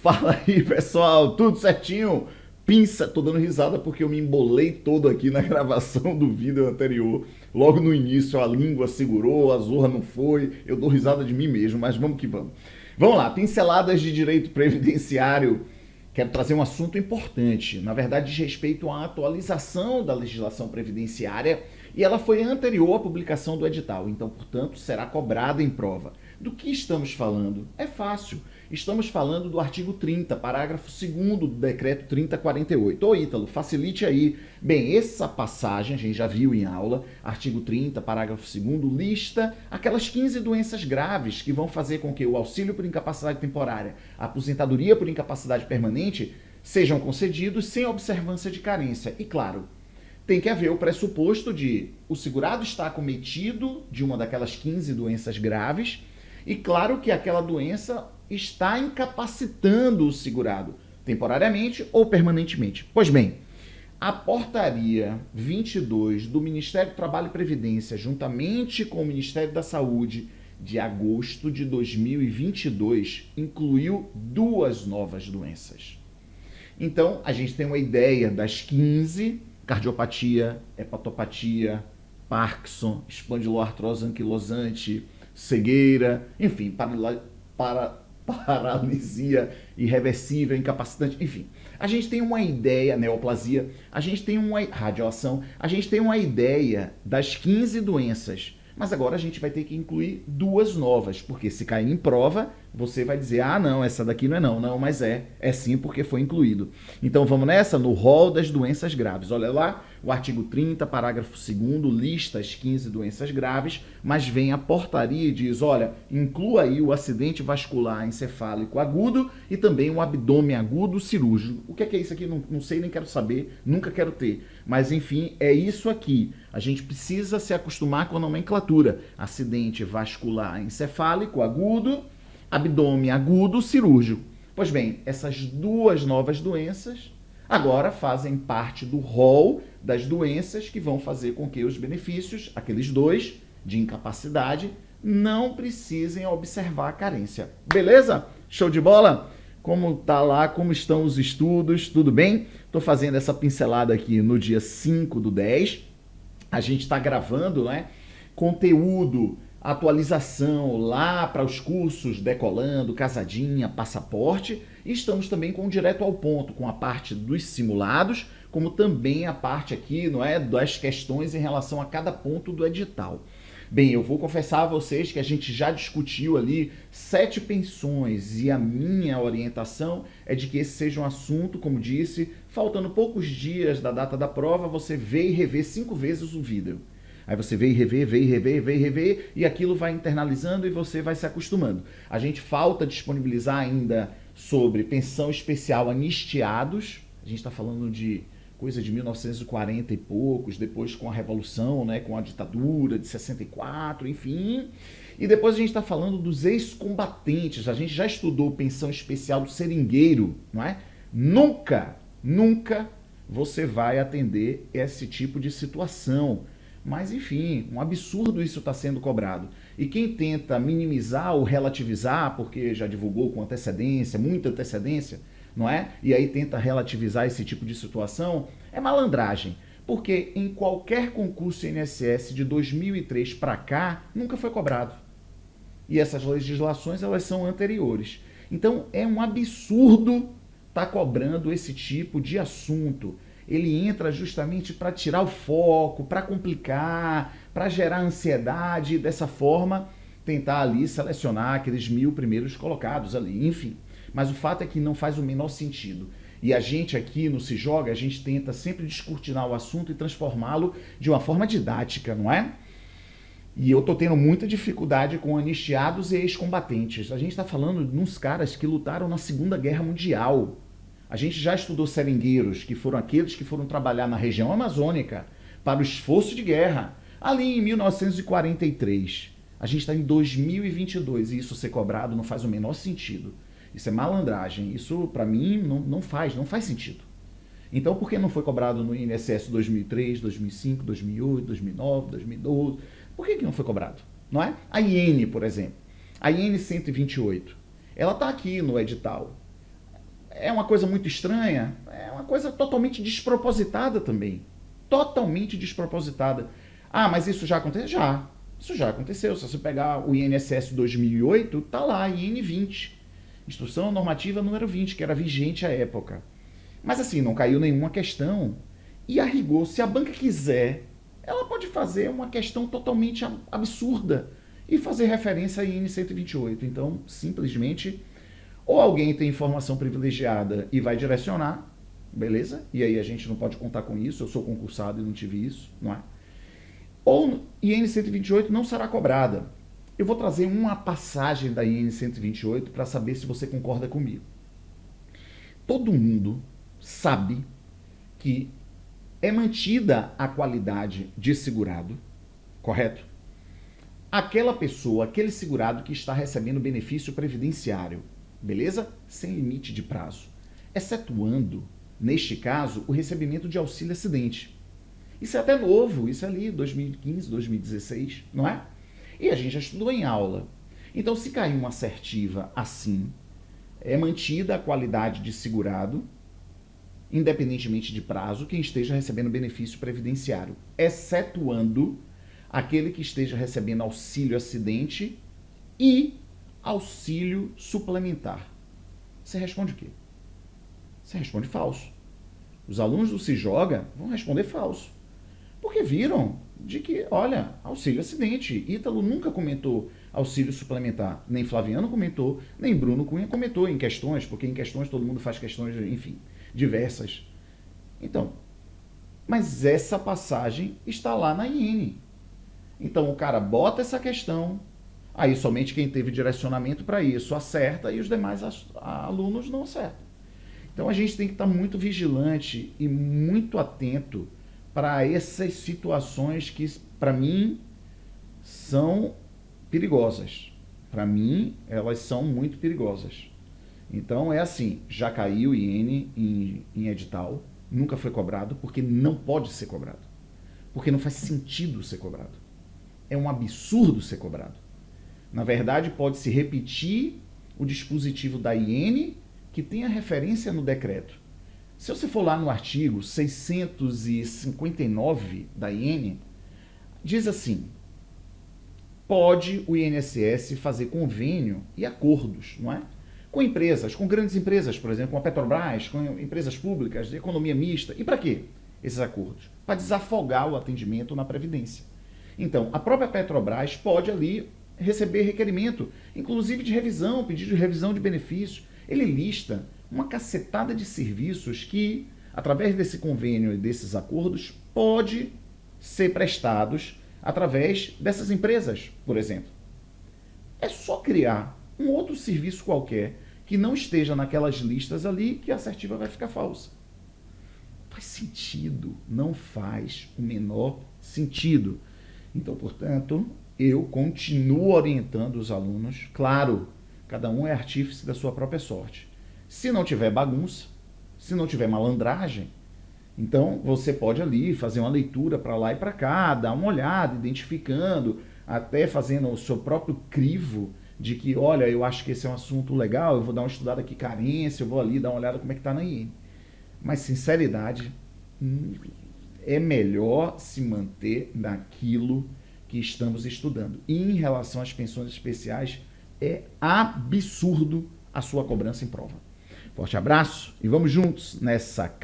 Fala aí, pessoal, tudo certinho? Pinça, tô dando risada porque eu me embolei todo aqui na gravação do vídeo anterior. Logo no início a língua segurou, a zorra não foi. Eu dou risada de mim mesmo, mas vamos que vamos. Vamos lá, pinceladas de direito previdenciário. Quero trazer um assunto importante, na verdade diz respeito à atualização da legislação previdenciária e ela foi anterior à publicação do edital, então, portanto, será cobrada em prova. Do que estamos falando? É fácil. Estamos falando do artigo 30, parágrafo 2º do decreto 3048. Ô Ítalo, facilite aí. Bem, essa passagem a gente já viu em aula, artigo 30, parágrafo 2º, lista aquelas 15 doenças graves que vão fazer com que o auxílio por incapacidade temporária, a aposentadoria por incapacidade permanente, sejam concedidos sem observância de carência. E claro, tem que haver o pressuposto de o segurado estar acometido de uma daquelas 15 doenças graves e claro que aquela doença está incapacitando o segurado, temporariamente ou permanentemente. Pois bem, a portaria 22 do Ministério do Trabalho e Previdência, juntamente com o Ministério da Saúde, de agosto de 2022, incluiu duas novas doenças. Então, a gente tem uma ideia das 15, cardiopatia, hepatopatia, Parkinson, espondiloartrose anquilosante, cegueira, enfim, paralisia irreversível, incapacitante, enfim. A gente tem uma ideia, neoplasia, a gente tem uma radiação, a gente tem uma ideia das 15 doenças, mas agora a gente vai ter que incluir duas novas, porque se cair em prova, você vai dizer, ah não, essa daqui não é não, não, mas é sim porque foi incluído. Então vamos nessa, no rol das doenças graves. Olha lá, o artigo 30, parágrafo 2º, lista as 15 doenças graves, mas vem a portaria e diz, olha, inclua aí o acidente vascular encefálico agudo e também o abdômen agudo cirúrgico. O que é isso aqui? Não sei, nem quero saber, nunca quero ter. Mas enfim, é isso aqui. A gente precisa se acostumar com a nomenclatura. Acidente vascular encefálico agudo, abdômen agudo cirúrgico. Pois bem, essas duas novas doenças agora fazem parte do rol das doenças que vão fazer com que os benefícios, aqueles dois de incapacidade, não precisem observar a carência. Beleza? Show de bola? Como tá lá, como estão os estudos, tudo bem? Estou fazendo essa pincelada aqui no dia 5/10. A gente está gravando, né? Conteúdo, atualização lá para os cursos Decolando, Casadinha, Passaporte. E estamos também com o direto ao ponto, com a parte dos simulados, como também a parte aqui, não é, das questões em relação a cada ponto do edital. Bem, eu vou confessar a vocês que a gente já discutiu ali 7 pensões e a minha orientação é de que esse seja um assunto, como disse, faltando poucos dias da data da prova, você vê e revê 5 vezes o vídeo. Aí você vê e rever, e aquilo vai internalizando e você vai se acostumando. A gente falta disponibilizar ainda sobre pensão especial anistiados, a gente está falando de coisa de 1940 e poucos, depois com a Revolução, né, com a ditadura de 64, enfim. E depois a gente está falando dos ex-combatentes, a gente já estudou pensão especial do seringueiro, não é? Nunca você vai atender esse tipo de situação. Mas, enfim, um absurdo isso está sendo cobrado. E quem tenta minimizar ou relativizar, porque já divulgou com antecedência, muita antecedência, não é? E aí tenta relativizar esse tipo de situação, é malandragem. Porque em qualquer concurso INSS de 2003 para cá, nunca foi cobrado. E essas legislações, elas são anteriores. Então, é um absurdo estar cobrando esse tipo de assunto. Ele entra justamente para tirar o foco, para complicar, para gerar ansiedade e dessa forma tentar ali selecionar aqueles 1000 primeiros colocados ali, enfim. Mas o fato é que não faz o menor sentido. E a gente aqui no Se Joga, a gente tenta sempre descortinar o assunto e transformá-lo de uma forma didática, não é? E eu tô tendo muita dificuldade com anistiados e ex-combatentes. A gente está falando de uns caras que lutaram na Segunda Guerra Mundial. A gente já estudou seringueiros, que foram aqueles que foram trabalhar na região amazônica para o esforço de guerra, ali em 1943. A gente está em 2022 e isso ser cobrado não faz o menor sentido. Isso é malandragem. Isso, para mim, não faz sentido. Então, por que não foi cobrado no INSS 2003, 2005, 2008, 2009, 2012? Por que não foi cobrado? Não é? A IN, por exemplo. A IN 128. Ela está aqui no edital. É uma coisa muito estranha? É uma coisa totalmente despropositada também. Totalmente despropositada. Ah, mas isso já aconteceu? Já. Isso já aconteceu. Se você pegar o INSS 2008, tá lá, IN 20. Instrução Normativa número 20, que era vigente à época. Mas assim, não caiu nenhuma questão. E a rigor, se a banca quiser, ela pode fazer uma questão totalmente absurda e fazer referência a IN 128. Então, simplesmente, ou alguém tem informação privilegiada e vai direcionar, beleza? E aí a gente não pode contar com isso, eu sou concursado e não tive isso, não é? Ou IN 128 não será cobrada. Eu vou trazer uma passagem da IN 128 para saber se você concorda comigo. Todo mundo sabe que é mantida a qualidade de segurado, correto? Aquela pessoa, aquele segurado que está recebendo benefício previdenciário, beleza? Sem limite de prazo, excetuando, neste caso, o recebimento de auxílio acidente. Isso é até novo, isso é ali 2015, 2016, não é? E a gente já estudou em aula. Então, se cair uma assertiva assim, é mantida a qualidade de segurado, independentemente de prazo, quem esteja recebendo benefício previdenciário, excetuando aquele que esteja recebendo auxílio acidente e auxílio suplementar. Você responde o quê? Você responde falso. Os alunos do Se Joga vão responder falso. Porque viram de que, olha, auxílio acidente. Ítalo nunca comentou auxílio suplementar. Nem Flaviano comentou, nem Bruno Cunha comentou em questões, porque em questões todo mundo faz questões, enfim, diversas. Então, mas essa passagem está lá na IN. Então o cara bota essa questão, aí somente quem teve direcionamento para isso acerta e os demais alunos não acertam. Então a gente tem que estar muito vigilante e muito atento para essas situações que, para mim, são perigosas. Para mim, elas são muito perigosas. Então, é assim, já caiu o IN em edital, nunca foi cobrado, porque não pode ser cobrado. Porque não faz sentido ser cobrado. É um absurdo ser cobrado. Na verdade, pode-se repetir o dispositivo da IN que tem a referência no decreto. Se você for lá no artigo 659 da IN, diz assim: pode o INSS fazer convênio e acordos, não é? Com empresas, com grandes empresas, por exemplo, com a Petrobras, com empresas públicas de economia mista. E para quê esses acordos? Para desafogar o atendimento na Previdência. Então, a própria Petrobras pode ali receber requerimento, inclusive de revisão, pedido de revisão de benefícios. Ele lista uma cacetada de serviços que, através desse convênio e desses acordos, pode ser prestados através dessas empresas, por exemplo. É só criar um outro serviço qualquer que não esteja naquelas listas ali que a assertiva vai ficar falsa. Faz sentido? Não faz o menor sentido. Então, portanto, eu continuo orientando os alunos. Claro, cada um é artífice da sua própria sorte. Se não tiver bagunça, se não tiver malandragem, então você pode ali fazer uma leitura para lá e para cá, dar uma olhada, identificando, até fazendo o seu próprio crivo de que, olha, eu acho que esse é um assunto legal, eu vou dar uma estudada aqui, carência, eu vou ali dar uma olhada como é que está na IN. Mas, sinceridade, é melhor se manter naquilo que estamos estudando. E em relação às pensões especiais, é absurdo a sua cobrança em prova. Forte abraço e vamos juntos nessa